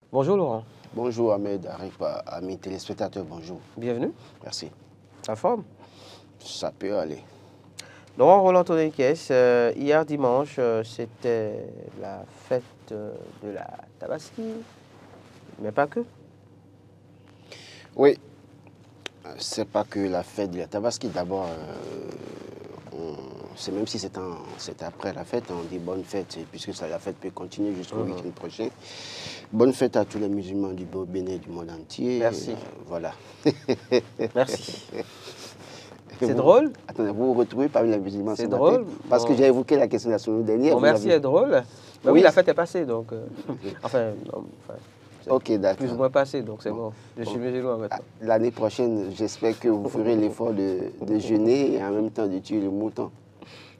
Bonjour Laurent. Bonjour Ahmed, Arifa, amis téléspectateurs, bonjour. Bienvenue. Merci. La forme? Ça peut aller. Laurent Roland Tonekes, hier dimanche, c'était la fête de la Tabaski, mais pas que. Oui, c'est pas que la fête de la Tabaski. D'abord, c'est même si c'est après la fête, on dit bonne fête, puisque la fête peut continuer jusqu'au week-end prochain. Bonne fête à tous les musulmans du Bénin et du monde entier. Merci. Voilà. Merci. C'est drôle? Attendez, vous vous retrouvez parmi les musulmans ce C'est matin? drôle. Parce que Bon. j'ai évoqué la question la semaine dernière. Bon, merci est drôle. Mais oui, Oui. la fête est passée, donc... enfin, non, c'est Ok, d'accord. plus ou moins passé, donc c'est bon. Je suis musulman maintenant. L'année prochaine, j'espère que vous ferez l'effort de jeûner et en même temps de tuer le mouton.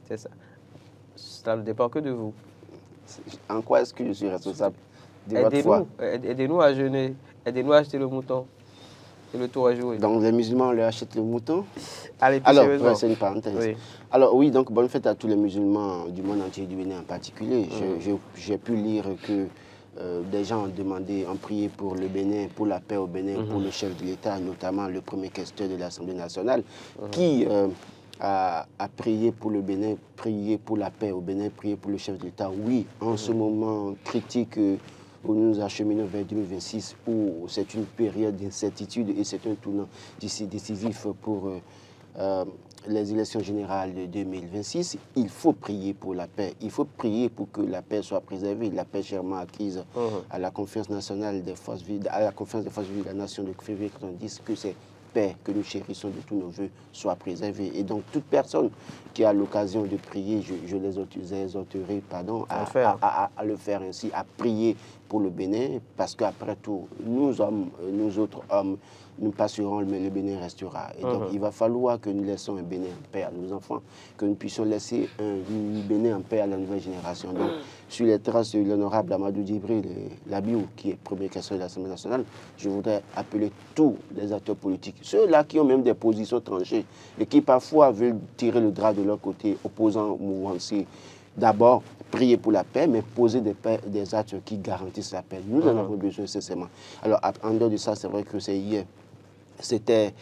C'est ça. Cela ne dépend que de vous. En quoi est-ce que je suis responsable de votre foi? Aidez-nous à jeûner. Aidez-nous à acheter le mouton. Et le tour à jouer. Donc les musulmans leur achètent le mouton? Allez, plus Alors, sérieusement. c'est une parenthèse. Oui. Alors oui, donc bonne fête à tous les musulmans du monde entier, du Bénin en particulier. J'ai pu lire que des gens ont demandé, ont prié pour le Bénin, pour la paix au Bénin, pour le chef de l'État, notamment le premier questeur de l'Assemblée nationale, qui a prié pour le Bénin, prié pour la paix au Bénin, prié pour le chef de l'État. Oui, en ce moment critique où nous nous acheminons vers 2026, où c'est une période d'incertitude et c'est un tournant décisif pour les élections générales de 2026, il faut prier pour la paix. Il faut prier pour que la paix soit préservée, la paix chèrement acquise à la conférence nationale des forces vives, à la conférence des forces vives de la nation de février 90, que c'est paix que nous chérissons de tous nos voeux soit préservée. Et donc toute personne qui a l'occasion de prier, je les exhorterai à le faire ainsi, à prier pour le Bénin, parce qu'après tout, nous hommes, nous autres hommes, nous passerons, mais le Bénin restera. Et donc, il va falloir que nous laissions un Bénin en paix à nos enfants, que nous puissions laisser un Bénin en paix à la nouvelle génération. Donc, sur les traces de l'honorable Amadou Djibril Labiou, qui est premier questeur de l'Assemblée nationale, je voudrais appeler tous les acteurs politiques, ceux-là qui ont même des positions tranchées et qui parfois veulent tirer le drap de leur côté, opposant au mouvement, d'abord prier pour la paix, mais poser des actes qui garantissent la paix. Nous en avons besoin nécessairement. Alors, en dehors de ça, c'est vrai que c'est hier. C'était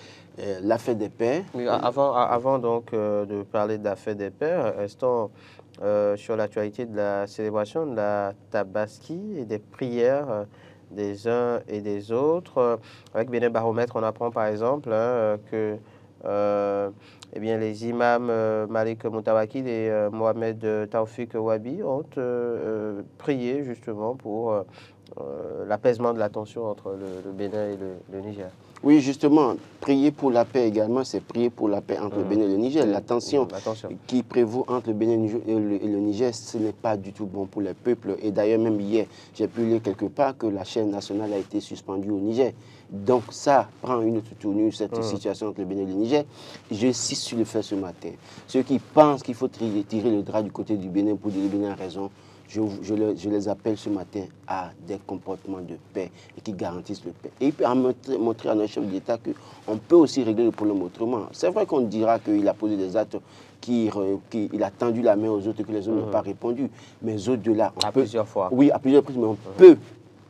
la fête des pères. Oui, avant donc de parler de la fête des pères, restons sur l'actualité de la célébration de la Tabaski et des prières des uns et des autres. Avec Bénin Baromètre, on apprend par exemple que eh bien, les imams Malik Moutawakil et Mohamed Taoufik Wabi ont prié justement pour l'apaisement de la tension entre le Bénin et le Niger. Oui, justement, prier pour la paix également, c'est prier pour la paix entre le Bénin et le Niger. La tension qui prévaut entre le Bénin et le Niger, ce n'est pas du tout bon pour les peuples. Et d'ailleurs, même hier, j'ai pu lire quelque part que la chaîne nationale a été suspendue au Niger. Donc ça prend une autre tournure, cette situation entre le Bénin et le Niger. J'insiste sur le fait ce matin. Ceux qui pensent qu'il faut tirer le drap du côté du Bénin pour dire le Bénin a raison, je les appelle ce matin à des comportements de paix et qui garantissent le paix. Et puis à montrer à notre chef d'État qu'on peut aussi régler le problème autrement. C'est vrai qu'on dira qu'il a posé des actes, qu'il a tendu la main aux autres et que les autres n'ont pas répondu. Mais au-delà, on peut... Plusieurs fois. Oui, à plusieurs reprises, mais on peut,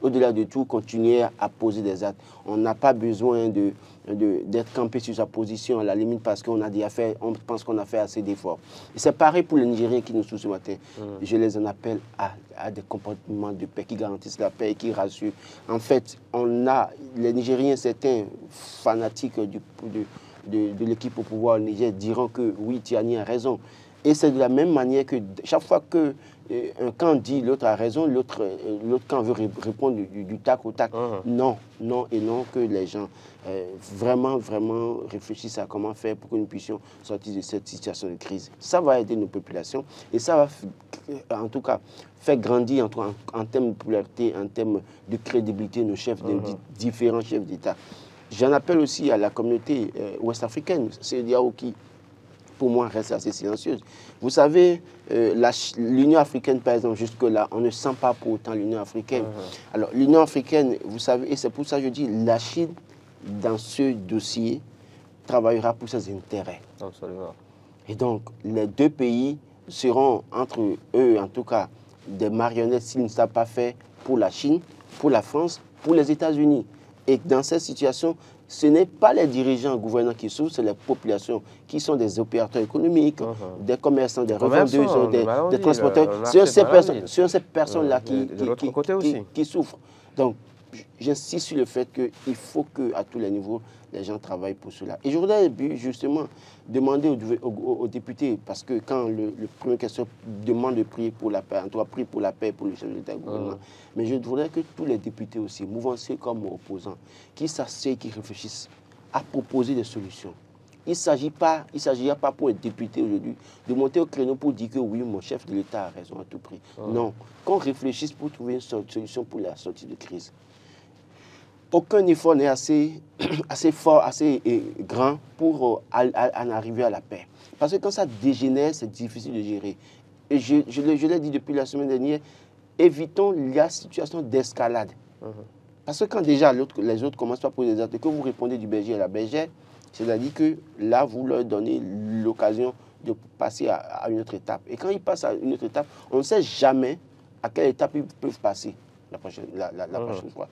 au-delà de tout, continuer à poser des actes. On n'a pas besoin d'être campé sur sa position à la limite parce qu'on a déjà fait, on pense qu'on a fait assez d'efforts. Et c'est pareil pour les Nigériens qui nous suivent ce matin. Je les en appelle à des comportements de paix qui garantissent la paix et qui rassurent. En fait, les Nigériens, certains fanatiques de l'équipe au pouvoir au Niger diront que oui, Tiani a raison. Et c'est de la même manière que chaque fois que un camp dit l'autre a raison, l'autre camp veut répondre du tac au tac. Non, non et non, que les gens vraiment réfléchissent à comment faire pour que nous puissions sortir de cette situation de crise. Ça va aider nos populations et ça va en tout cas faire grandir en termes de popularité, en termes de crédibilité nos chefs, différents chefs d'État. J'en appelle aussi à la communauté ouest-africaine, CEDEAO qui, pour moi, reste assez silencieuse. Vous savez, l'Union africaine, par exemple, jusque-là, on ne sent pas pour autant l'Union africaine. Alors, l'Union africaine, vous savez, et c'est pour ça que je dis, la Chine, dans ce dossier, travaillera pour ses intérêts. Absolument. Et donc, les deux pays seront, entre eux, en tout cas, des marionnettes s'ils ne savent pas faire pour la Chine, pour la France, pour les États-Unis. Et dans cette situation, ce n'est pas les dirigeants gouvernants qui souffrent, c'est les populations qui sont des opérateurs économiques, des commerçants, des revendeurs, des transporteurs. Ce sont ces personnes-là qui souffrent. Donc, j'insiste sur le fait qu'il faut qu'à tous les niveaux, les gens travaillent pour cela. Et je voudrais justement demander aux députés, parce que quand le premier question demande de prier pour la paix, on doit prier pour la paix, pour le chef de l'État et le gouvernement, mais je voudrais que tous les députés aussi, mouvanciers comme opposants, qui s'asseyent, qui réfléchissent à proposer des solutions. Il ne s'agira pas pour être député aujourd'hui de monter au créneau pour dire que oui, mon chef de l'État a raison à tout prix. Non, qu'on réfléchisse pour trouver une solution pour la sortie de crise. Aucun effort n'est assez fort, assez grand pour en arriver à la paix. Parce que quand ça dégénère, c'est difficile de gérer. Et je l'ai dit depuis la semaine dernière, évitons la situation d'escalade. Parce que quand déjà les autres commencent à poser des actes, que vous répondez du berger à la bergère, c'est-à-dire que là, vous leur donnez l'occasion de passer à une autre étape. Et quand ils passent à une autre étape, on ne sait jamais à quelle étape ils peuvent passer la prochaine fois.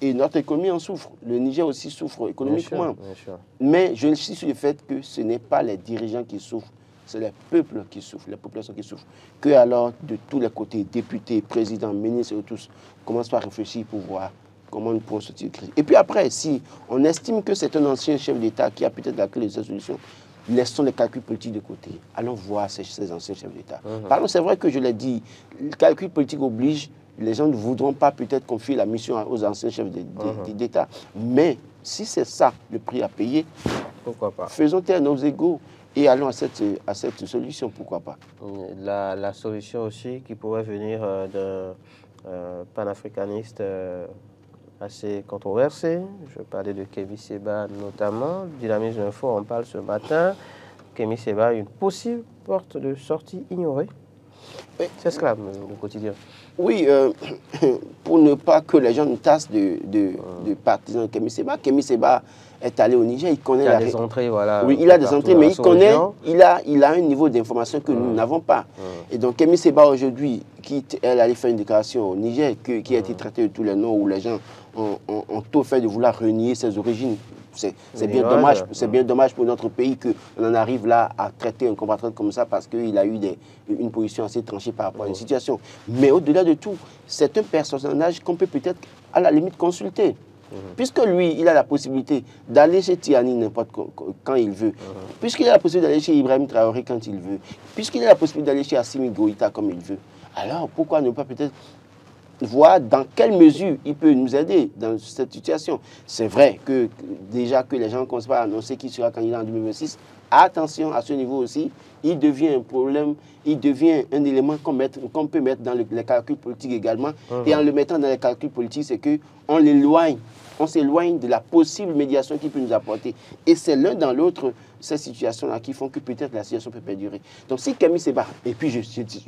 Et notre économie en souffre. Le Niger aussi souffre économiquement. Bien sûr. Mais je suis sur le fait que ce n'est pas les dirigeants qui souffrent, c'est les peuples qui souffrent, les populations qui souffrent. Que alors, de tous les côtés, députés, présidents, ministres et tous, commencent à réfléchir pour voir comment nous pouvons sortir de crise. Et puis après, si on estime que c'est un ancien chef d'État qui a peut-être la clé de cette solution, laissons les calculs politiques de côté. Allons voir ces anciens chefs d'État. Pardon, c'est vrai que je l'ai dit, le calcul politique oblige. Les gens ne voudront pas peut-être confier la mission aux anciens chefs d'État. Mais si c'est ça le prix à payer, pourquoi pas? Faisons taire nos égos et allons à cette solution, pourquoi pas. La solution aussi qui pourrait venir d'un panafricaniste assez controversé, je parlais de Kémy Séba notamment, Dynamisme Info, on parle ce matin, Kémy Séba, une possible porte de sortie ignorée. C'est cela le quotidien. Oui, pour ne pas que les gens nous tassent de partisans de Kémy Séba. Kémy Séba est allé au Niger, il connaît il a des entrées, voilà. Oui, il a des entrées, mais il connaît, il a un niveau d'information que nous n'avons pas. Et donc Kémy Séba aujourd'hui, elle allait faire une déclaration au Niger qui a été traitée de tous les noms où les gens ont tout fait de vouloir renier ses origines. C'est bien dommage pour notre pays qu'on en arrive là à traiter un compatriote comme ça parce qu'il a eu une position assez tranchée par rapport à une situation. Mais au-delà de tout, c'est un personnage qu'on peut peut-être à la limite consulter. Puisque lui, il a la possibilité d'aller chez Tiani n'importe quand il veut, puisqu'il a la possibilité d'aller chez Ibrahim Traoré quand il veut, puisqu'il a la possibilité d'aller chez Assimi Goïta comme il veut, alors pourquoi ne pas peut-être voir dans quelle mesure il peut nous aider dans cette situation. C'est vrai que déjà que les gens commencent à annoncer qu'il sera candidat en 2026, attention à ce niveau aussi, il devient un problème, il devient un élément qu'on peut mettre dans les calculs politiques également. Et en le mettant dans les calculs politiques, c'est qu'on s'éloigne de la possible médiation qu'il peut nous apporter. Et c'est l'un dans l'autre, ces situations-là qui font que peut-être la situation peut perdurer. Donc si Kémy Séba, et puis je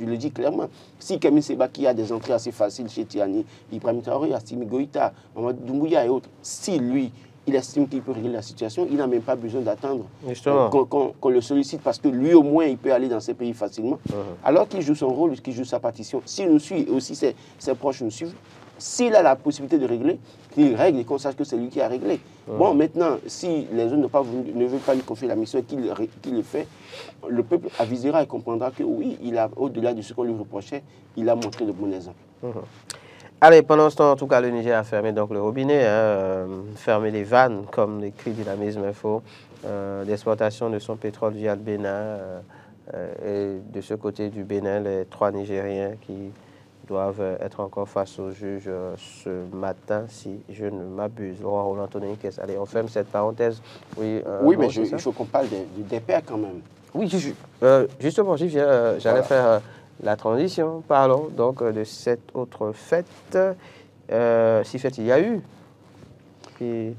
le dis clairement, si Kémy Séba qui a des entrées assez faciles chez Tiani, Ibrahim Traoré, Assimi Goïta, Mamadou Doumbouya et autres, si lui, il estime qu'il peut régler la situation, il n'a même pas besoin d'attendre qu'on le sollicite parce que lui au moins il peut aller dans ces pays facilement. Alors qu'il joue son rôle, qu'il joue sa partition, s'il nous suit et aussi ses proches nous suivent, s'il a la possibilité de régler, qu'il règle et qu'on sache que c'est lui qui a réglé. Bon, maintenant, si les autres ne veulent pas lui confier la mission et qu'il le fait, le peuple avisera et comprendra que oui, au-delà de ce qu'on lui reprochait, il a montré de bons exemples. Allez, pendant ce temps, en tout cas, le Niger a fermé donc le robinet, fermé les vannes, comme l'écrit Dynamisme Info, d'exportation de son pétrole via le Bénin. Et de ce côté du Bénin, les 3 Nigériens qui doivent être encore face au juge ce matin, si je ne m'abuse. Laurent Roland Anthony, allez, on ferme cette parenthèse. Oui, mais il faut qu'on parle des pères quand même. Oui, justement, j'y viens. J'allais faire la transition. Parlons donc de cette autre fête. Si fête il y a eu. Puis,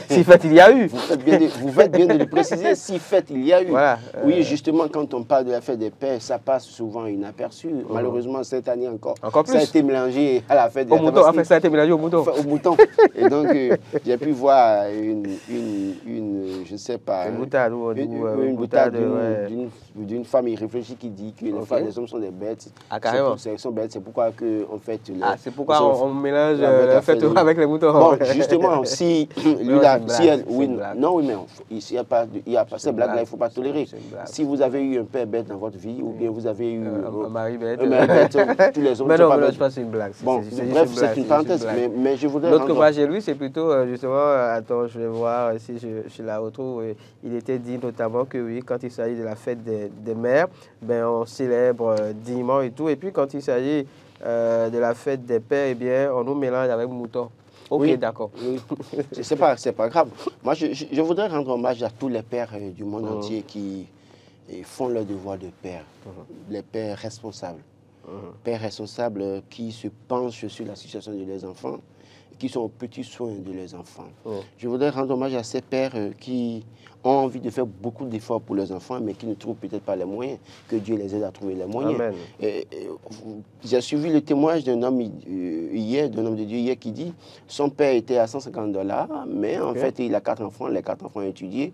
Si fête il y a eu. Vous faites bien de le préciser, si fête il y a eu. Voilà, Oui, justement, quand on parle de la fête des pères, ça passe souvent inaperçu. Malheureusement, cette année encore plus. Ça a été mélangé à la fête au mouton. En fait, ça a été mélangé au mouton. Au mouton. Et donc, j'ai pu voir je ne sais pas, une boutade d'une femme irréfléchie qui dit que les hommes sont des bêtes. Ah, carrément. Sont bêtes, c'est pourquoi en fait... c'est pourquoi on mélange la fête avec les moutons. Bon, justement, si elle... Oui, mais il y a pas ces blagues-là, il ne faut pas tolérer. Si vous avez eu un père bête dans votre vie, ou bien vous avez eu un mari bête, tous les hommes mais non, pas je bêtes. pense que c'est une blague. Bon, bref, c'est une parenthèse, mais je voudrais... L'autre que moi j'ai lu, c'est plutôt, justement, attends, je vais voir si je la retrouve. Il était dit notamment que oui, quand il s'agit de la fête des mères, ben, on célèbre dignement et tout. Et puis quand il s'agit de la fête des pères, eh bien, on nous mélange avec mouton. Ok, oui, d'accord. Oui. C'est pas grave. Moi, je voudrais rendre hommage à tous les pères du monde entier qui font leur devoir de père. Les pères responsables. Pères responsables qui se penchent sur la situation de leurs enfants, qui sont aux petits soins de leurs enfants. Je voudrais rendre hommage à ces pères qui ont envie de faire beaucoup d'efforts pour leurs enfants, mais qui ne trouvent peut-être pas les moyens, que Dieu les aide à trouver les moyens. J'ai suivi le témoignage d'un homme hier, d'un homme de Dieu hier, qui dit son père était à $150, mais en fait, il a 4 enfants, les 4 enfants ont étudié.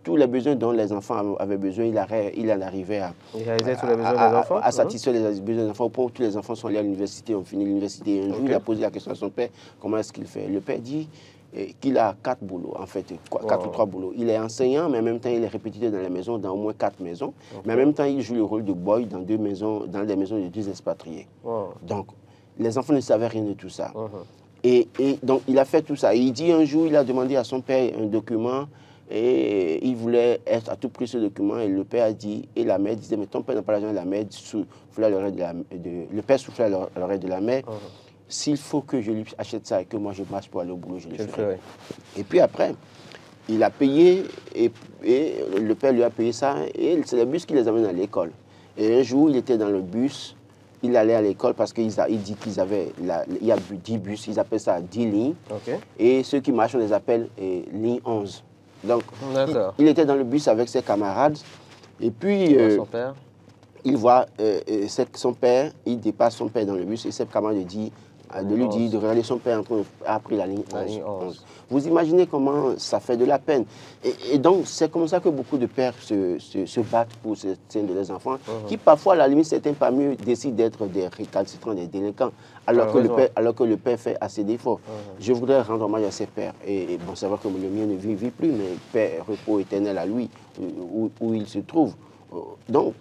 Tous les besoins dont les enfants avaient besoin, il en arrivait à satisfaire les besoins des enfants. Au point où tous les enfants sont allés à l'université, ont fini l'université. Et un jour, il a posé la question à son père, comment est-ce qu'il fait? Le père dit qu'il a 4 boulots, en fait, 4 ou 3 boulots. Il est enseignant, mais en même temps, il est répétiteur dans les maisons, dans au moins 4 maisons. Mais en même temps, il joue le rôle de boy dans des maisons de 2 expatriés. Donc, les enfants ne savaient rien de tout ça. Et donc, il a fait tout ça. Et il dit un jour, il a demandé à son père un document. Et il voulait être à tout prix ce document. Et le père a dit, et la mère disait, mais ton père n'a pas l'argent. La mère soufflait à l'oreille le père soufflait à l'oreille de la mère. S'il faut que je lui achète ça et que moi je marche pour aller au boulot, je le ferai. Et puis après, il a payé et le père lui a payé ça. Et c'est le bus qui les amène à l'école. Et un jour, il était dans le bus. Il allait à l'école parce qu'il dit qu'ils avaient, il y a 10 bus, ils appellent ça 10 lignes. Et ceux qui marchent, on les appelle ligne 11. Donc, il était dans le bus avec ses camarades. Et puis, il voit son père, il dépasse son père dans le bus et ses camarades lui dit de regarder son père en train a pris la ligne 11. Vous imaginez comment ça fait de la peine. Et donc, c'est comme ça que beaucoup de pères se battent pour ce sein de leurs enfants, qui parfois, à la limite, certains parmi eux décident d'être des récalcitrants, des délinquants, alors que le père fait assez d'efforts. Je voudrais rendre hommage à ces pères. Et bon, c'est vrai que le mien ne vit plus, mais père, repos éternel à lui, où il se trouve. Donc,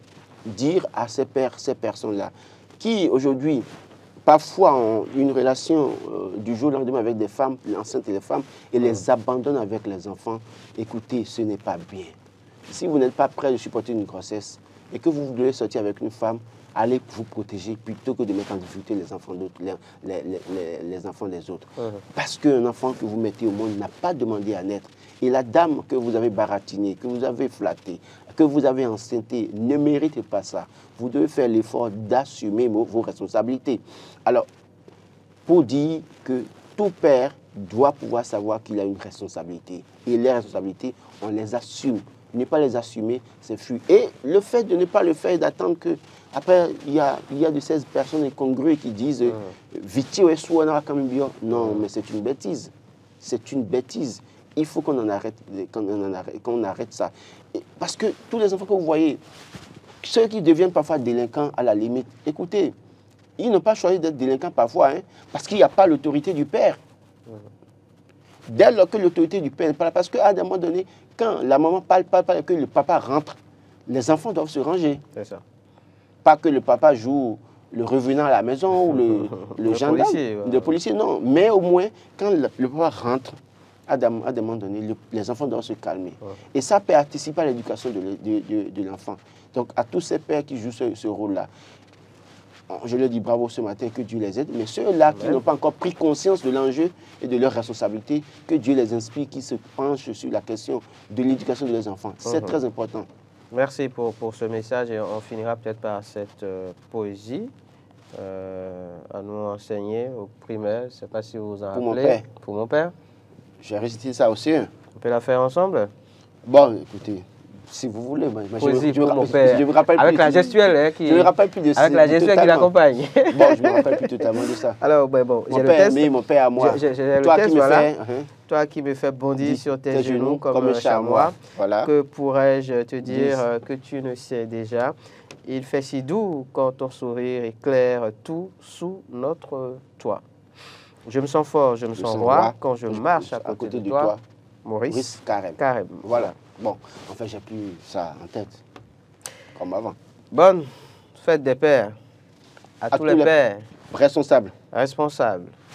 dire à ces pères, ces personnes-là, qui aujourd'hui, parfois ont une relation du jour au lendemain avec des femmes, enceintes et les femmes, et les abandonnent avec les enfants. Écoutez, ce n'est pas bien. Si vous n'êtes pas prêt de supporter une grossesse et que vous devez sortir avec une femme, allez vous protéger plutôt que de mettre en difficulté les enfants d'autres, les enfants des autres. Parce qu'un enfant que vous mettez au monde n'a pas demandé à naître. Et la dame que vous avez baratinée, que vous avez flattée, que vous avez enceinté ne mérite pas ça. Vous devez faire l'effort d'assumer vos responsabilités. Alors, pour dire que tout père doit pouvoir savoir qu'il a une responsabilité. Et les responsabilités, on les assume. Ne pas les assumer, c'est fuir. Et le fait de ne pas le faire et d'attendre que... Après, il y a de ces personnes incongrues qui disent Vitio et Souana comme bio. Non, mais c'est une bêtise. C'est une bêtise. Il faut qu'on en arrête, qu'on arrête ça. Parce que tous les enfants que vous voyez, ceux qui deviennent parfois délinquants à la limite, écoutez, ils n'ont pas choisi d'être délinquants parfois, parce qu'il n'y a pas l'autorité du père. Dès lors que l'autorité du père n'est pas là, parce qu'à un moment donné, quand la maman parle et que le papa rentre, les enfants doivent se ranger. C'est ça. Pas que le papa joue le revenant à la maison ou le gendarme, le policier, non. Mais au moins, quand le papa rentre, à un moment donné, les enfants doivent se calmer. Et ça participe à l'éducation de l'enfant. Donc, à tous ces pères qui jouent ce rôle-là, je leur dis bravo ce matin, que Dieu les aide. Mais ceux-là qui n'ont pas encore pris conscience de l'enjeu et de leur responsabilité, que Dieu les inspire, qui se penchent sur la question de l'éducation de leurs enfants. C'est très important. Merci pour ce message et on finira peut-être par cette poésie à nous enseigner au primaire. Je ne sais pas si vous en rappelez. Pour mon père. J'ai récité ça au CE1. On peut la faire ensemble? Bon, écoutez, si vous voulez. Poésie pour mon père. Je me rappelle avec plus, la gestuelle, hein, je me rappelle plus de ça. avec la gestuelle qui l'accompagne. Bon, je me rappelle plus totalement de ça. Alors, bon, Mon j'ai le père, test. mais mon père à moi. J'ai le Toi test, qui me voilà. fais, Toi qui me fais bondir sur tes genoux comme un chamois. chamois. Voilà. Que pourrais-je te dire que tu ne sais déjà? Il fait si doux quand ton sourire éclaire tout sous notre toit. Je me sens fort, je me sens roi quand je marche à côté de toi. Maurice Carême. Voilà. Bon, en fait, j'ai plus ça en tête, comme avant. Bonne fête des pères à tous les pères. Responsables.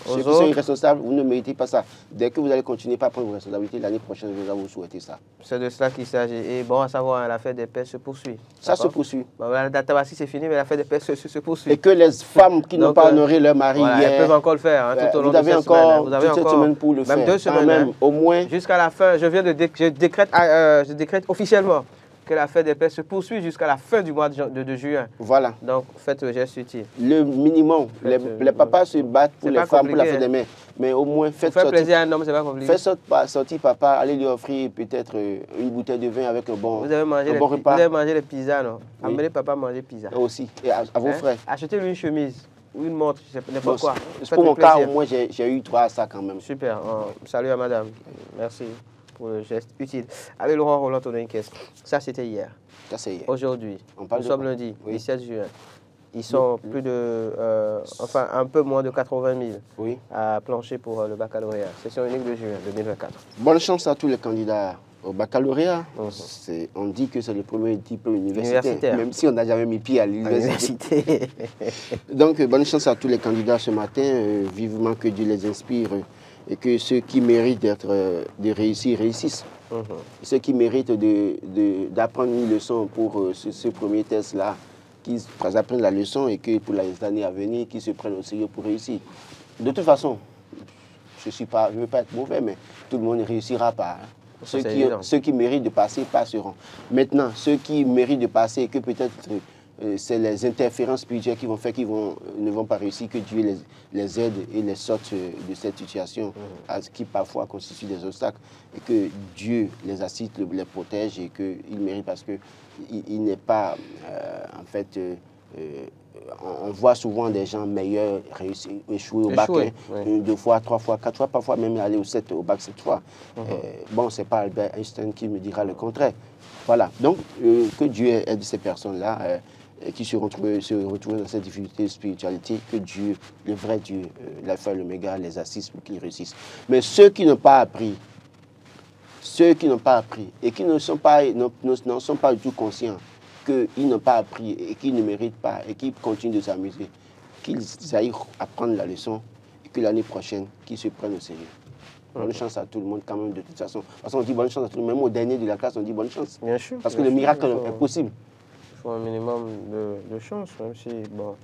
Aux Ceux qui sont irresponsables, vous ne méritez pas ça. Dès que vous allez continuer pas à prendre vos responsabilités, l'année prochaine, je vais vous souhaiter ça. C'est de cela qu'il s'agit. Et bon, à savoir, la fête des pères se poursuit. Ça se poursuit. Bon, la Tabaski, c'est fini, mais la fête des pères se poursuit. Et que les femmes qui n'ont pas honoré leur mari hier, elles peuvent encore le faire hein, tout au long vous avez de cette encore semaine. Vous avez toute cette semaine pour le faire. Même 2 semaines. Même, au moins. Jusqu'à la fin, je décrète officiellement que la fête des pères se poursuit jusqu'à la fin du mois de juin. Voilà. Donc, faites le geste utile. Le minimum. Les papas se battent pour les femmes, pour la fête des mères. Mais au moins, faites sortir. Faire plaisir à un homme, c'est pas compliqué. Faites sortir papa, allez lui offrir peut-être une bouteille de vin avec un bon repas. Vous avez mangé les pizzas, non? Oui. Amenez papa manger pizza. Aussi. Et à vos frères. Achetez-lui une chemise ou une montre, n'importe quoi. Pour mon cas, au moins, j'ai eu 3 à ça quand même. Super. Salut à madame. Merci pour le geste utile. Allez, Laurent Roland, on a une question. Ça, c'était hier. Ça, c'est hier. Aujourd'hui, nous sommes lundi, 17 juin. Ils sont plus de, enfin, un peu moins de 80 000 à plancher pour le baccalauréat. Session unique de juin 2024. Bonne chance à tous les candidats au baccalauréat. On dit que c'est le premier diplôme universitaire, même si on n'a jamais mis pied à l'université. Donc, bonne chance à tous les candidats ce matin. Vivement que Dieu les inspire et que ceux qui méritent de réussir, réussissent. Ceux qui méritent d'apprendre une leçon pour ce premier test-là, qu'ils apprennent la leçon et que pour les années à venir, qu'ils se prennent au sérieux pour réussir. De toute façon, je ne veux pas être mauvais, mais tout le monde ne réussira pas. Ceux qui méritent de passer passeront. Maintenant, ceux qui méritent de passer et que peut-être c'est les interférences spirituelles qui vont faire qu'ils ne vont pas réussir, que Dieu les aide et les sorte de cette situation qui parfois constitue des obstacles et que Dieu les assiste, les protège et qu'ils méritent parce qu'il n'est pas, en fait, on voit souvent des gens meilleurs réussir, échouer au bac 2 fois, 3 fois, 4 fois, parfois même aller au bac 7 fois. Bon, ce n'est pas Albert Einstein qui me dira le contraire. Voilà, donc que Dieu aide ces personnes-là qui se retrouvent dans cette difficulté de spiritualité, que Dieu, le vrai Dieu, l'alpha et l'oméga, les assiste pour qu'ils réussissent. Mais ceux qui n'ont pas appris et qui n'en sont pas du tout conscients qu'ils n'ont pas appris et qu'ils ne méritent pas et qui continuent de s'amuser, qu'ils aillent apprendre la leçon et que l'année prochaine, qu'ils se prennent au sérieux. Bonne chance à tout le monde quand même de toute façon. Parce qu'on dit bonne chance à tout le monde. Même au dernier de la classe, on dit bonne chance. Bien sûr. Parce que le miracle est possible. Il faut un minimum de chance, même si, bon,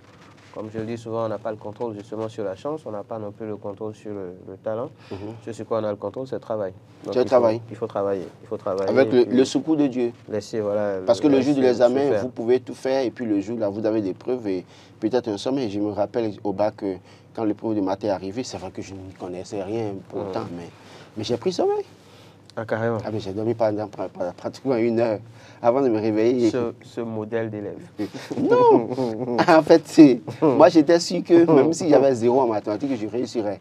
comme je le dis souvent, on n'a pas le contrôle justement sur la chance, on n'a pas non plus le contrôle sur le talent. Ce sur quoi on a le contrôle, c'est le travail. Donc, il faut travailler. Avec le secours de Dieu. Parce que le jour de l'examen, vous pouvez tout faire et puis le jour là, vous avez des preuves et peut-être un sommet. Je me rappelle au bac, quand l'épreuve de maths est arrivée, c'est vrai que je ne connaissais rien pour autant, mais j'ai pris sommeil. Ah, carrément. Ah, mais j'ai dormi pendant pratiquement 1 heure avant de me réveiller. Ce modèle d'élève. Non. En fait, moi j'étais sûr que même si j'avais 0 en mathématiques, je réussirais.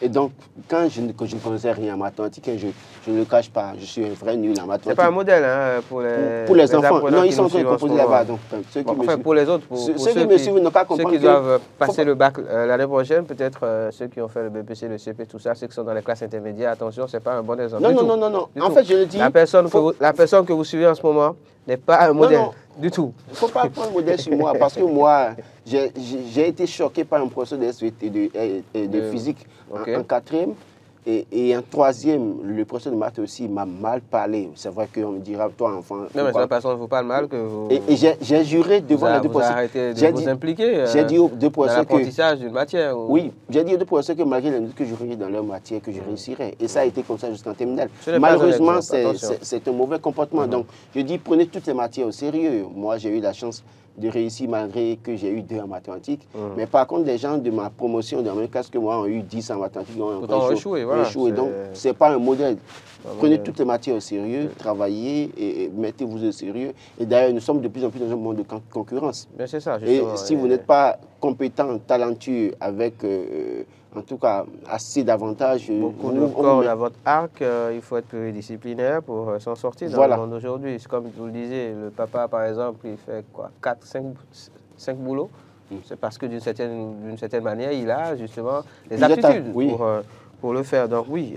Et donc, quand je ne connaissais rien en mathématiques, je ne le cache pas, je suis un vrai nul en mathématiques. C'est pas un modèle hein, pour les enfants. Non, ils sont en train de composer là-bas. Donc, pour les autres, ceux qui me suivent n'ont pas compris. Ceux qui doivent passer le bac l'année prochaine, peut-être ceux qui ont fait le BPC, le CP, tout ça, ceux qui sont dans les classes intermédiaires, attention, ce n'est pas un bon exemple. Non. En fait, je le dis. La personne que vous suivez en ce moment n'est pas un modèle du tout. Il ne faut pas prendre modèle sur moi parce que moi, j'ai été choqué par un professeur de SVT de physique en 4e et en 3e, le professeur de maths aussi m'a mal parlé. C'est vrai qu'on me dira, toi enfant... Non, mais cette personne vous parle mal que vous... Et j'ai juré devant les deux professeurs... Vous arrêtez de vous impliquer dans l'apprentissage d'une matière. Oui, j'ai dit aux deux professeurs que malgré les notes que j'aurais dans leur matière, que je réussirais. Et ça a été comme ça jusqu'en terminale. Malheureusement, c'est un mauvais comportement. Donc, je dis, prenez toutes les matières au sérieux. Moi, j'ai eu la chance de réussir malgré que j'ai eu 2 en mathématiques. Mais par contre, des gens de ma promotion, dans mes classes que moi, ont eu 10 en mathématiques, ont Autant échoué, voilà. Donc, ce n'est pas un modèle. Prenez toutes les matières au sérieux, travaillez et mettez-vous au sérieux. Et d'ailleurs, nous sommes de plus en plus dans un monde de concurrence. Mais c'est ça, et si vous n'êtes pas compétent, talentueux, avec en tout cas assez d'avantages... Beaucoup de cordes à votre arc, il faut être pluridisciplinaire pour s'en sortir dans le monde d'aujourd'hui. C'est comme vous le disiez, le papa par exemple, il fait quoi, 4, 5 boulots. C'est parce que d'une certaine manière, il a justement les aptitudes pour le faire. Donc oui,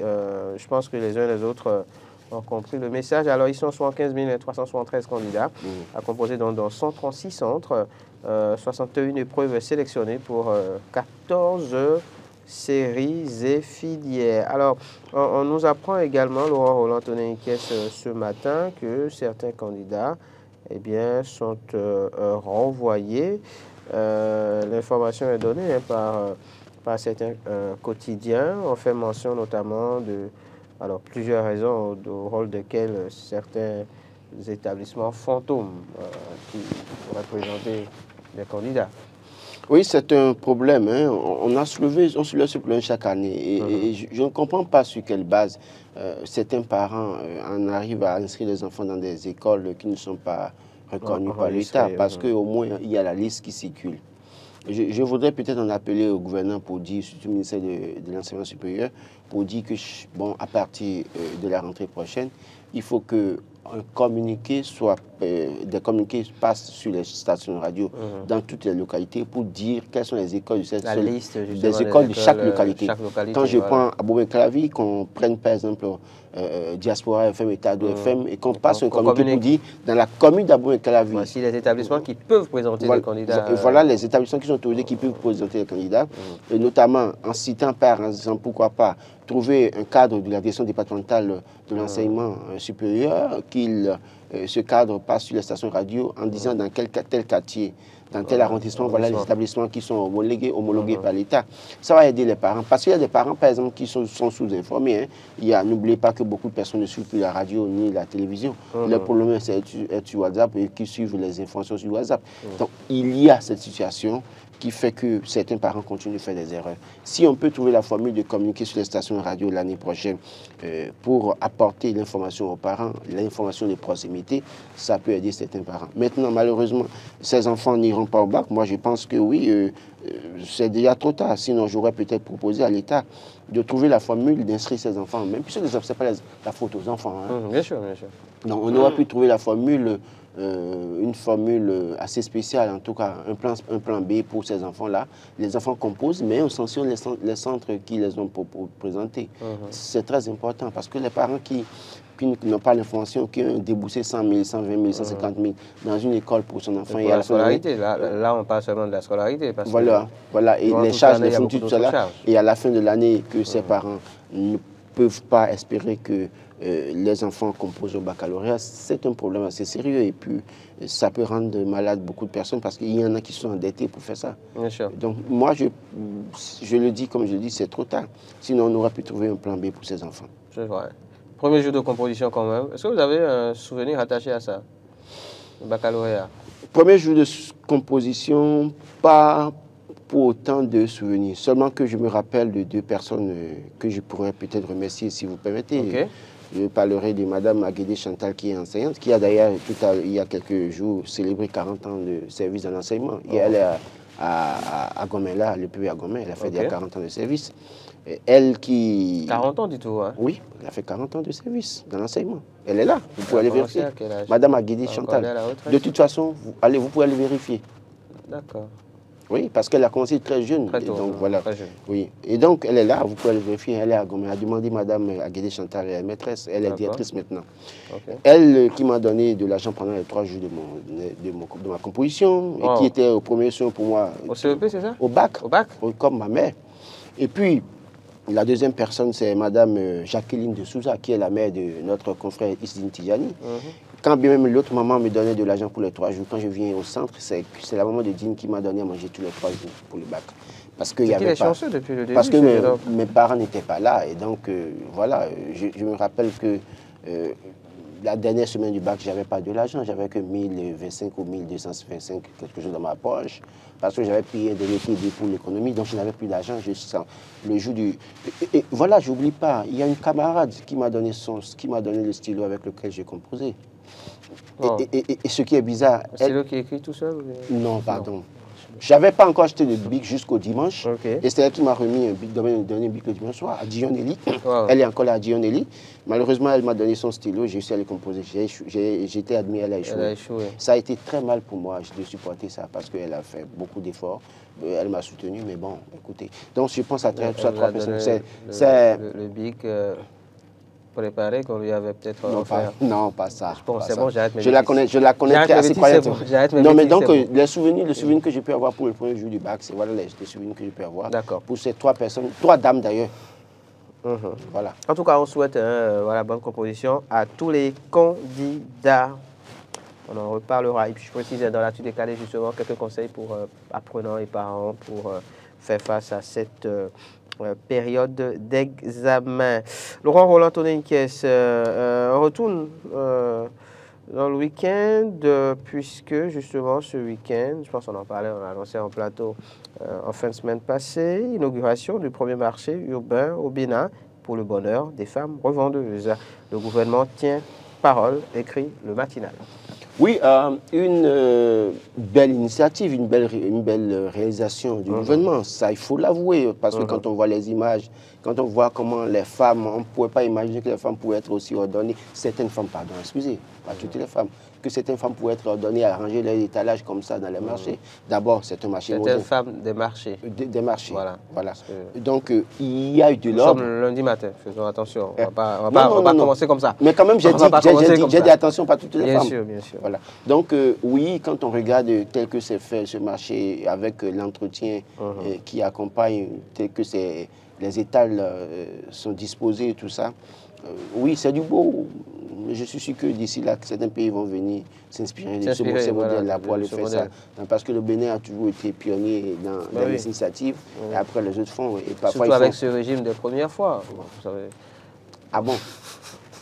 je pense que les uns et les autres ont compris le message. Alors ils sont 75 373 candidats à composer dans 136 centres, 61 épreuves sélectionnées pour 14 séries et filières. Alors, on nous apprend également, Laurent Roland-Tonnet-Inquiès, ce matin, que certains candidats sont renvoyés. L'information est donnée par certains quotidiens. On fait mention notamment de plusieurs raisons au rôle desquelles certains établissements fantômes qui pourraient présenter des candidats. Oui, c'est un problème. Hein. On soulève ce problème chaque année. Et je ne comprends pas sur quelle base certains parents en arrivent à inscrire les enfants dans des écoles qui ne sont pas reconnues par l'État. Parce qu'au moins, il y a la liste qui circule. Je voudrais peut-être en appeler au gouvernement pour dire, surtout au ministère de l'Enseignement supérieur, pour dire que, bon, à partir de la rentrée prochaine, il faut que un communiqué des communiqués passent sur les stations de radio dans toutes les localités pour dire quelles sont les écoles des écoles de chaque localité. Quand je prends Abomey-Calavi, qu'on prenne par exemple Diaspora FM et Tado FM et qu'on passe un communiqué pour dire dans la commune d'Abomey-Calavi. Voici les établissements qui peuvent présenter des candidats. Voilà les établissements qui sont autorisés qui peuvent présenter des candidats, et notamment en citant par exemple, pourquoi pas, trouver un cadre de la direction départementale de l'enseignement supérieur, ce cadre passe sur les stations radio en disant dans tel quartier, dans tel arrondissement, voilà les établissements qui sont homologués par l'État. Ça va aider les parents. Parce qu'il y a des parents, par exemple, qui sont sous-informés. Hein. N'oubliez pas que beaucoup de personnes ne suivent plus la radio ni la télévision. Le problème, c'est être sur WhatsApp et qui suivent les informations sur WhatsApp. Donc, il y a cette situation qui fait que certains parents continuent de faire des erreurs. Si on peut trouver la formule de communiquer sur les stations de radio l'année prochaine pour apporter l'information aux parents, l'information de proximité, ça peut aider certains parents. Maintenant, malheureusement, ces enfants n'iront pas au bac. Moi, je pense que oui, c'est déjà trop tard. Sinon, j'aurais peut-être proposé à l'État de trouver la formule d'inscrire ces enfants, même puisque ce n'est pas la faute aux enfants. Hein. Bien sûr, bien sûr. Donc, on aurait pu trouver la formule, une formule assez spéciale, en tout cas un plan B pour ces enfants-là. Les enfants composent, mais on sanctionne les centres qui les ont présentés. C'est très important parce que les parents qui n'ont pas l'information, qui ont déboursé 100 000, 120 000, 150 000 dans une école pour son enfant. Et pour la scolarité, là, on parle seulement de la scolarité. Parce voilà, et les charges, les fournitures, tout cela. Et à la fin de l'année, que ces parents ne peuvent pas espérer que les enfants composent au baccalauréat, c'est un problème assez sérieux. Et puis, ça peut rendre malade beaucoup de personnes parce qu'il y en a qui sont endettés pour faire ça. Bien sûr. Donc, moi, je le dis, comme je le dis, c'est trop tard. Sinon, on aurait pu trouver un plan B pour ces enfants. C'est vrai. Premier jour de composition quand même. Est-ce que vous avez un souvenir attaché à ça, le baccalauréat? Premier jour de composition, pas pour autant de souvenirs. Seulement que je me rappelle de 2 personnes que je pourrais peut-être remercier, si vous permettez. Okay. Je parlerai de Mme Aguédé Chantal, qui est enseignante, qui a d'ailleurs, il y a quelques jours, célébré 40 ans de service dans l'enseignement. Et elle est à Gomé, là, le PV à Gomé, elle a fait déjà 40 ans de service. Et elle qui... 40 ans du tout, hein? Oui, elle a fait 40 ans de service dans l'enseignement. Elle est là, vous pouvez aller vérifier. Mme Aguédé Chantal. De toute façon, vous pouvez aller vérifier. D'accord. Oui, parce qu'elle a commencé très jeune. Très tôt, donc, voilà. Très jeune. Oui. Et donc, elle est là, vous pouvez aller vérifier, elle est à Gomé. Elle a demandé Mme Aguédé Chantal, elle est maîtresse, elle est directrice maintenant. Okay. Elle qui m'a donné de l'argent pendant les 3 jours de ma composition, et qui était au premier soin pour moi. Au CEP, c'est ça? Au bac. Au bac? Comme ma mère. Et puis, la deuxième personne, c'est Mme Jacqueline de Souza, qui est la mère de notre confrère Isdine Tijani. Quand bien même l'autre maman me donnait de l'argent pour les 3 jours, quand je viens au centre, c'est la maman de Dine qui m'a donné à manger tous les 3 jours pour le bac. Parce qu'il y avait pas. Chanceux depuis le début, parce que mes parents n'étaient pas là. Et donc, voilà, je me rappelle que la dernière semaine du bac, je n'avais pas de l'argent. J'avais que 1025 ou 1225, quelque chose dans ma poche. Parce que j'avais payé des liquides pour l'économie, donc je n'avais plus d'argent. Le jour du... Et voilà, je n'oublie pas, il y a une camarade qui m'a donné le stylo avec lequel j'ai composé. Oh. Et ce qui est bizarre... Le stylo qui écrit tout seul? Non, pardon. Non. Je n'avais pas encore acheté de bic jusqu'au dimanche. Okay. Et c'est elle qui m'a remis un bic, le dernier bic le dimanche soir, à Dionelli. Wow. Elle est encore là à Dionelli. Malheureusement, elle m'a donné son stylo, j'ai réussi à le composer. J'ai été admis, elle a échoué. Ça a été très mal pour moi de supporter ça parce qu'elle a fait beaucoup d'efforts. Elle m'a soutenu, mais bon, écoutez. Donc je pense à tout ça, 3 personnes. Le bic préparé qu'on lui avait peut-être offert. Non, pas ça. Je pense c'est bon, j'arrête mes Je la connais très assez croyante. Non, mais donc les souvenirs que j'ai pu avoir pour le premier jour du bac, c'est voilà les souvenirs que j'ai pu avoir. D'accord. Pour ces 3 personnes, 3 dames d'ailleurs. Voilà. En tout cas, on souhaite voilà, bonne composition à tous les candidats. On en reparlera. Et puis je précise dans l'actu décalé justement quelques conseils pour apprenants et parents pour faire face à cette période d'examen. Laurent Roland Tonenquiès, on retourne dans le week-end, puisque justement ce week-end, je pense qu'on en parlait, on a annoncé en plateau en fin de semaine passée, inauguration du premier marché urbain au Bénin pour le bonheur des femmes revendeuses. Le gouvernement tient parole, écrit le matinal. Oui, une belle initiative, une belle réalisation du gouvernement, ça il faut l'avouer, parce que quand on voit les images, quand on voit comment les femmes, on ne pouvait pas imaginer que les femmes pouvaient être aussi ordonnées, certaines femmes, pardon, excusez, pas toutes les femmes, que certaines femmes pouvaient être ordonnées à ranger les étalages comme ça dans les marchés. D'abord, c'est un marché moderne. Certaines femmes des marchés. Des marchés, voilà. Donc, il y a eu de l'ordre. Nous sommes lundi matin, faisons attention, on ne va pas commencer comme ça. Mais quand même, j'ai dit attention, pas toutes les femmes. Bien sûr, bien sûr. Voilà. Donc, oui, quand on regarde tel que c'est fait ce marché, avec l'entretien qui accompagne, tel que les étals sont disposés et tout ça, oui, c'est du beau. Je suis sûr que d'ici là, certains pays vont venir s'inspirer de ce modèle-là pour aller faire ça. Parce que le Bénin a toujours été pionnier dans les initiatives, et après les autres font. Et parfois, surtout avec ce régime de première fois, vous savez. Ah bon?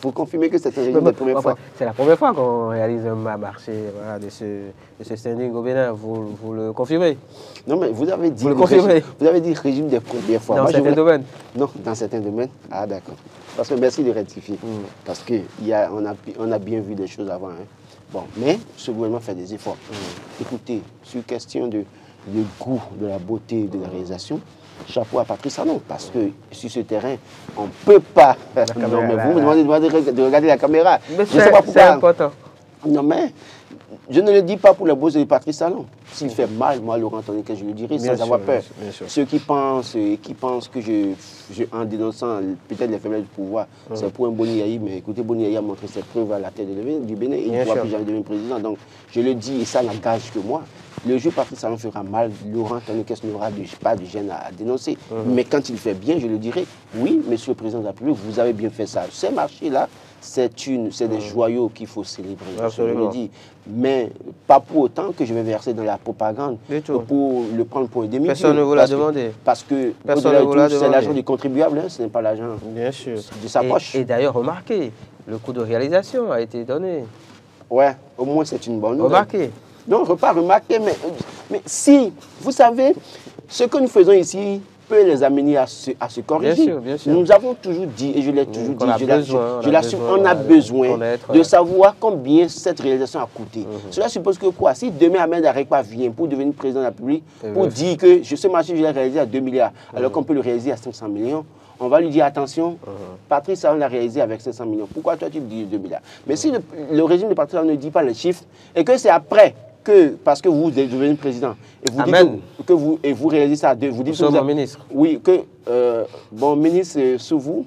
Vous confirmez que c'est un régime de première fois? C'est la première fois qu'on réalise un marché voilà, de ce standing au Bénin. Vous le confirmez? Non, mais vous avez dit... Vous le confirmez? Vous avez dit régime de première fois. Dans certains domaines? Non, dans certains domaines. Ah, d'accord. Parce que merci de rectifier. Parce qu'on a bien vu des choses avant. Hein. Bon, mais ce gouvernement fait des efforts. Écoutez, sur question de goût, de la beauté, de la réalisation, chapeau à Patrice Talon, parce que sur ce terrain, on ne peut pas... Non, mais vous me demandez de regarder la caméra. Mais c'est important. Non, mais je ne le dis pas pour le beau de Patrice Talon. S'il fait mal, moi, Laurent Tonenquiès, je le dirai sans avoir peur. Ceux qui pensent que en dénonçant peut-être les faiblesses du pouvoir, c'est pour un Boni Yahi, mais écoutez, Boni Yahi a montré ses preuves à la tête du Bénin, il ne pourra plus jamais devenir président. Donc, je le dis, et ça n'engage que moi. Le jour où Patrice Talon fera mal, Laurent Tonenquiès n'aura pas de gêne à dénoncer. Mais quand il fait bien, je le dirai, oui, monsieur le président de la République, vous avez bien fait ça. Ces marchés-là, c'est des joyaux qu'il faut célébrer. Absolument. Je le dis. Mais pas pour autant que je vais verser dans la propagande pour le prendre pour un demi-dieu. Personne ne vous l'a demandé. Parce que c'est l'argent du contribuable, hein, ce n'est pas l'argent de sa poche. Et d'ailleurs, remarquez, le coût de réalisation a été donné. Ouais, au moins c'est une bonne nouvelle. Remarquez. Non, pas remarquer, mais si, vous savez, ce que nous faisons ici peut les amener à se corriger. Bien sûr, bien sûr. Nous avons toujours dit, et je l'ai toujours dit, je l'assume, on a besoin de savoir combien cette réalisation a coûté. Cela suppose que quoi? Si demain Ahmed Arekpa vient pour devenir président de la République, pour dire que ce marché, je l'ai réalisé à 2 milliards, alors qu'on peut le réaliser à 500 millions, on va lui dire attention, Patrice Talon l'a réalisé avec 500 millions. Pourquoi toi tu dis 2 milliards? Mais si le régime de Patrice Talon ne dit pas les chiffres, et que c'est après parce que vous devenez président et vous dites vous réalisez ça à 2, vous dites bon ministre. Oui, que bon ministre sous vous,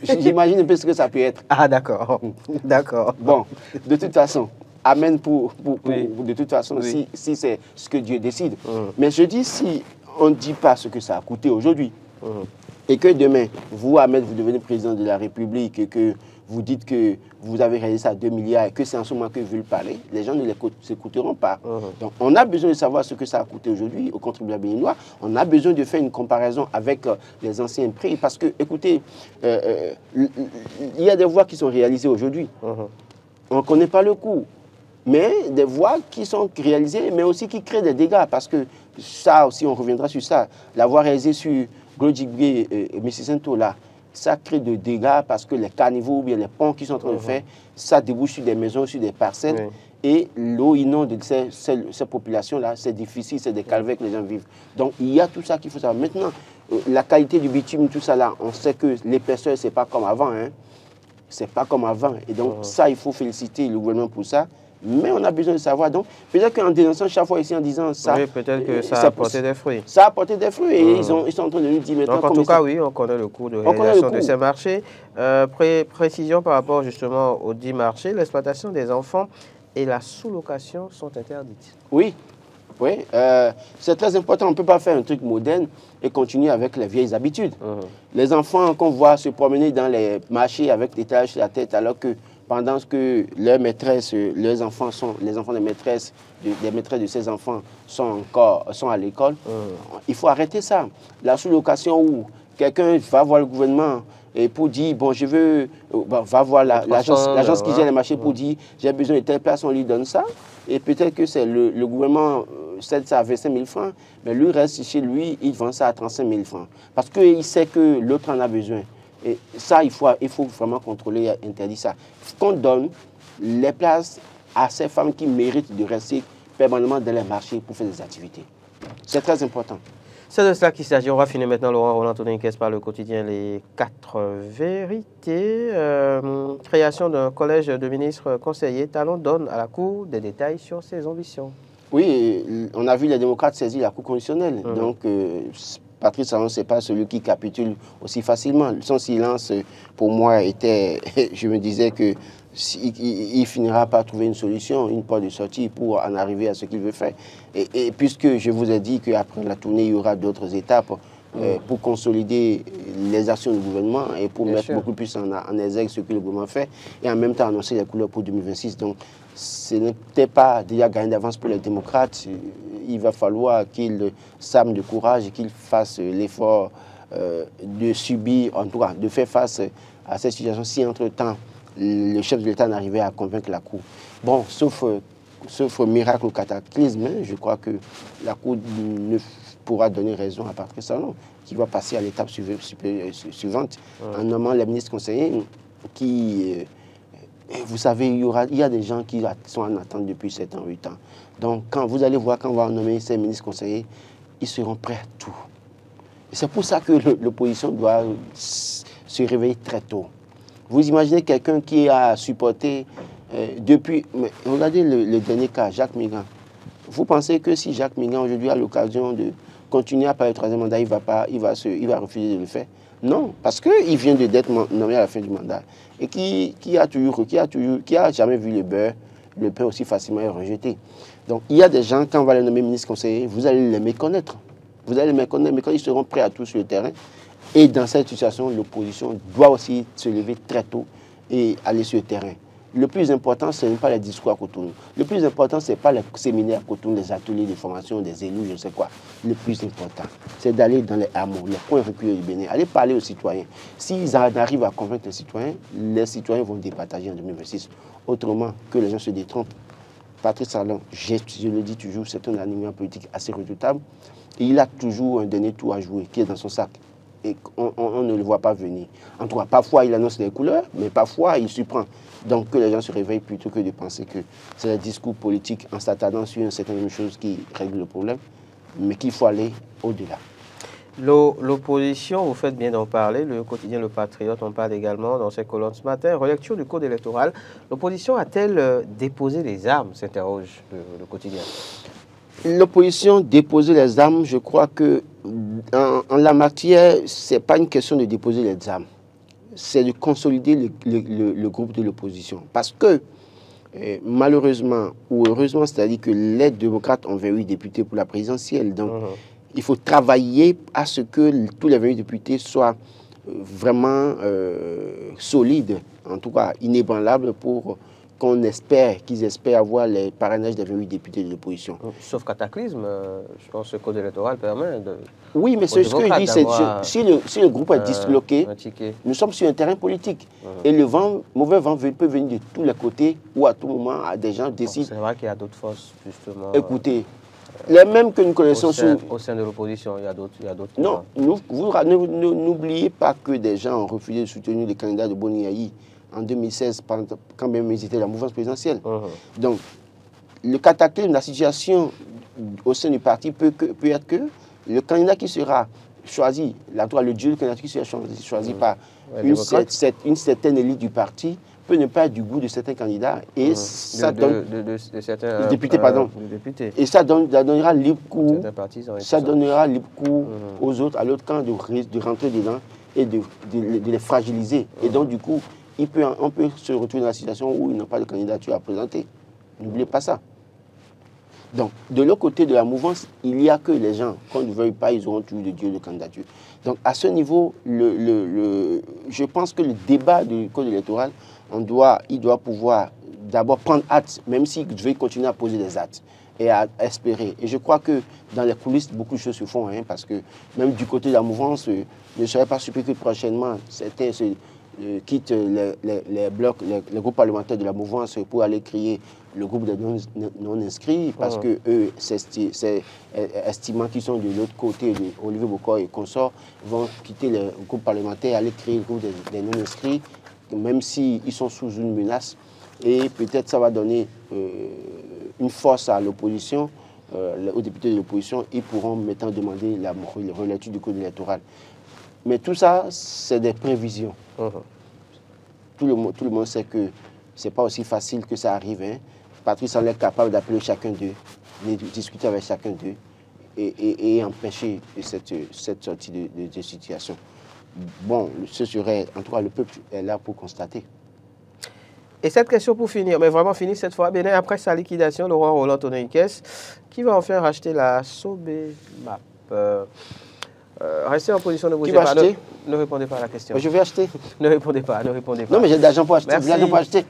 j'imagine un peu ce que ça peut être. Ah d'accord, d'accord. Bon, de toute façon, amen de toute façon, si c'est ce que Dieu décide. Mais je dis, si on ne dit pas ce que ça a coûté aujourd'hui, et que demain, vous, Ahmed, vous devenez président de la République et que vous dites que vous avez réalisé ça à 2 milliards et que c'est en ce moment que vous le parlez, les gens ne s'écouteront pas. Donc, on a besoin de savoir ce que ça a coûté aujourd'hui aux contribuables béninois. On a besoin de faire une comparaison avec les anciens prix parce que, écoutez, il y a des voies qui sont réalisées aujourd'hui. On ne connaît pas le coût, mais des voies qui sont réalisées, mais aussi qui créent des dégâts parce que ça aussi, on reviendra sur ça. La voie réalisée sur Glodjigbe et Mississento, là, ça crée des dégâts parce que les caniveaux ou bien les ponts qui sont en train de faire, ça débouche sur des maisons, sur des parcelles. Et l'eau inonde ces populations-là, c'est difficile, c'est des calvaires que les gens vivent. Donc il y a tout ça qu'il faut savoir. Maintenant, la qualité du bitume, tout ça là, on sait que l'épaisseur, c'est pas comme avant. Hein. C'est pas comme avant. Et donc ça, il faut féliciter le gouvernement pour ça. Mais on a besoin de savoir. Donc, peut-être qu'en dénonçant chaque fois ici en disant ça. Oui, peut-être que ça a apporté des fruits. Ça a apporté des fruits et ils sont en train de nous dire maintenant. Donc, en tout cas, oui, on connaît le coût de réalisation de ces marchés. Précision par rapport justement aux 10 marchés, l'exploitation des enfants et la sous-location sont interdites. Oui, oui. C'est très important. On ne peut pas faire un truc moderne et continuer avec les vieilles habitudes. Les enfants qu'on voit se promener dans les marchés avec des taches sur la tête alors que pendant que leurs maîtresses, les enfants des maîtresses de ces enfants sont à l'école, il faut arrêter ça. La sous-location où quelqu'un va voir le gouvernement et pour dire, bon, je veux, va voir l'agence qui gère les marchés pour dire, j'ai besoin de telle place, on lui donne ça. Et peut-être que c'est le gouvernement cède ça à 25 000 francs, mais lui reste chez lui, il vend ça à 35 000 francs. Parce qu'il sait que l'autre en a besoin. Et ça, il faut vraiment contrôler et interdire ça. Qu'on donne les places à ces femmes qui méritent de rester permanemment dans les marchés pour faire des activités. C'est très important. C'est de cela qu'il s'agit. On va finir maintenant, Laurent Roland Tourniquet, par le quotidien Les 4 vérités. Création d'un collège de ministres conseillers. Talon donne à la Cour des détails sur ses ambitions. Oui, on a vu les démocrates saisir la Cour constitutionnelle. Donc, Patrice Talon, ce n'est pas celui qui capitule aussi facilement. Son silence, pour moi, était... Je me disais que il finira par trouver une solution, une porte de sortie pour en arriver à ce qu'il veut faire. Et puisque je vous ai dit qu'après la tournée, il y aura d'autres étapes pour consolider les actions du gouvernement et pour mettre beaucoup plus en exergue ce que le gouvernement fait et en même temps annoncer les couleurs pour 2026. Donc, ce n'était pas déjà gagné d'avance pour les démocrates. Il va falloir qu'ils s'arment de courage et qu'ils fassent l'effort de subir, en tout cas, de faire face à cette situation si entre-temps, le chef de l'État n'arrivait à convaincre la Cour. Bon, sauf miracle ou cataclysme, je crois que la Cour ne pourra donner raison à Patrice Talon, qui va passer à l'étape suivante en nommant les ministres conseillers qui... vous savez, il y a des gens qui sont en attente depuis 7 ans, 8 ans. Donc, quand vous allez voir, quand on va nommer ces ministres conseillers, ils seront prêts à tout. Et c'est pour ça que l'opposition doit se réveiller très tôt. Vous imaginez quelqu'un qui a supporté depuis... Mais regardez le dernier cas, Jacques Migan. Vous pensez que si Jacques Migan aujourd'hui a l'occasion de continuer à parler du troisième mandat, il va refuser de le faire? Non, parce qu'il vient d'être nommé à la fin du mandat. Et qui a jamais vu le pain aussi facilement est rejeté. Donc il y a des gens, quand on va les nommer ministres conseillers, vous allez les méconnaître. Vous allez les méconnaître, mais quand ils seront prêts à tout sur le terrain. Et dans cette situation, l'opposition doit aussi se lever très tôt et aller sur le terrain. Le plus important, ce n'est pas les discours à Cotonou. Le plus important, ce n'est pas les séminaires à Cotonou, les ateliers de formation des élus, je ne sais quoi. Le plus important, c'est d'aller dans les hameaux, les points reculés du Bénin, aller parler aux citoyens. S'ils arrivent à convaincre les citoyens vont départager en 2026. Autrement que les gens se détrompent. Patrice Talon, je le dis toujours, c'est un animal politique assez redoutable. Et il a toujours un dernier tour à jouer qui est dans son sac. Et on ne le voit pas venir. En tout cas, parfois il annonce les couleurs, mais parfois il surprend. Donc que les gens se réveillent plutôt que de penser que c'est le discours politique en s'attardant sur une certaine chose qui règle le problème, mais qu'il faut aller au-delà. L'opposition, vous faites bien d'en parler, le quotidien Le Patriote en parle également dans ses colonnes ce matin. Relecture du code électoral, l'opposition a-t-elle déposé les armes, s'interroge le quotidien. L'opposition déposer les armes, je crois que en la matière, ce n'est pas une question de déposer les armes. C'est de consolider le groupe de l'opposition. Parce que, malheureusement ou heureusement, c'est-à-dire que les démocrates ont 28 députés pour la présidentielle. Donc, il faut travailler à ce que tous les 28 députés soient vraiment solides, en tout cas inébranlables, pour qu'on espère, qu'ils espèrent avoir les parrainages des 28 députés de l'opposition. Sauf cataclysme, je pense que le code électoral permet de... Oui, mais c'est ce que je dis, si le groupe est disloqué, nous sommes sur un terrain politique. Et le mauvais vent peut venir de tous les côtés ou à tout moment, des gens décident... C'est vrai qu'il y a d'autres forces, justement. Écoutez, les mêmes que nous connaissons au sein de l'opposition, il y a d'autres. Non, n'oubliez pas que des gens ont refusé de soutenir les candidats de Boni en 2016, quand même ils étaient la mouvance présidentielle. Donc, le cataclysme, la situation au sein du parti peut être que le candidat qui sera choisi, le duo de candidat qui sera choisi par une certaine élite du parti peut ne pas être du goût de certains candidats et ça donne de certains députés, pardon. Et ça donnera libre cours, aux autres, à l'autre camp de rentrer dedans et de les fragiliser. Et donc du coup, on peut se retrouver dans la situation où ils n'ont pas de candidature à présenter. N'oubliez pas ça. Donc, de l'autre côté de la mouvance, il n'y a que les gens, qu'on ne veuille pas, ils auront toujours de Dieu de candidature. Donc, à ce niveau, je pense que le débat du code électoral, il doit pouvoir d'abord prendre acte, même s'il devait continuer à poser des actes et à espérer. Et je crois que dans les coulisses, beaucoup de choses se font, parce que même du côté de la mouvance, je ne serais pas surpris que prochainement, certains quittent les blocs, les groupes parlementaires de la mouvance pour aller créer le groupe des non-inscrits, parce que eux, estimant qu'ils sont de l'autre côté, Olivier Bokor et consorts, vont quitter le groupe parlementaire et aller créer le groupe des non-inscrits, même s'ils sont sous une menace. Et peut-être ça va donner une force à l'opposition, aux députés de l'opposition. Ils pourront maintenant demander la relecture du code électoral. Mais tout ça, c'est des prévisions. Tout le monde sait que ce n'est pas aussi facile que ça arrive. Patrice en est capable d'appeler chacun d'eux, de discuter avec chacun d'eux et empêcher cette sortie de situation. Bon, ce serait, en tout cas, le peuple est là pour constater. Et cette question pour finir, mais vraiment finir cette fois, Bénin, après sa liquidation, Laurent Roland Tonnerikes, qui va enfin racheter la Sobemap. Restez en position de ne répondez pas à la question. Je vais acheter. Ne répondez pas. Non, mais j'ai de l'argent pour acheter.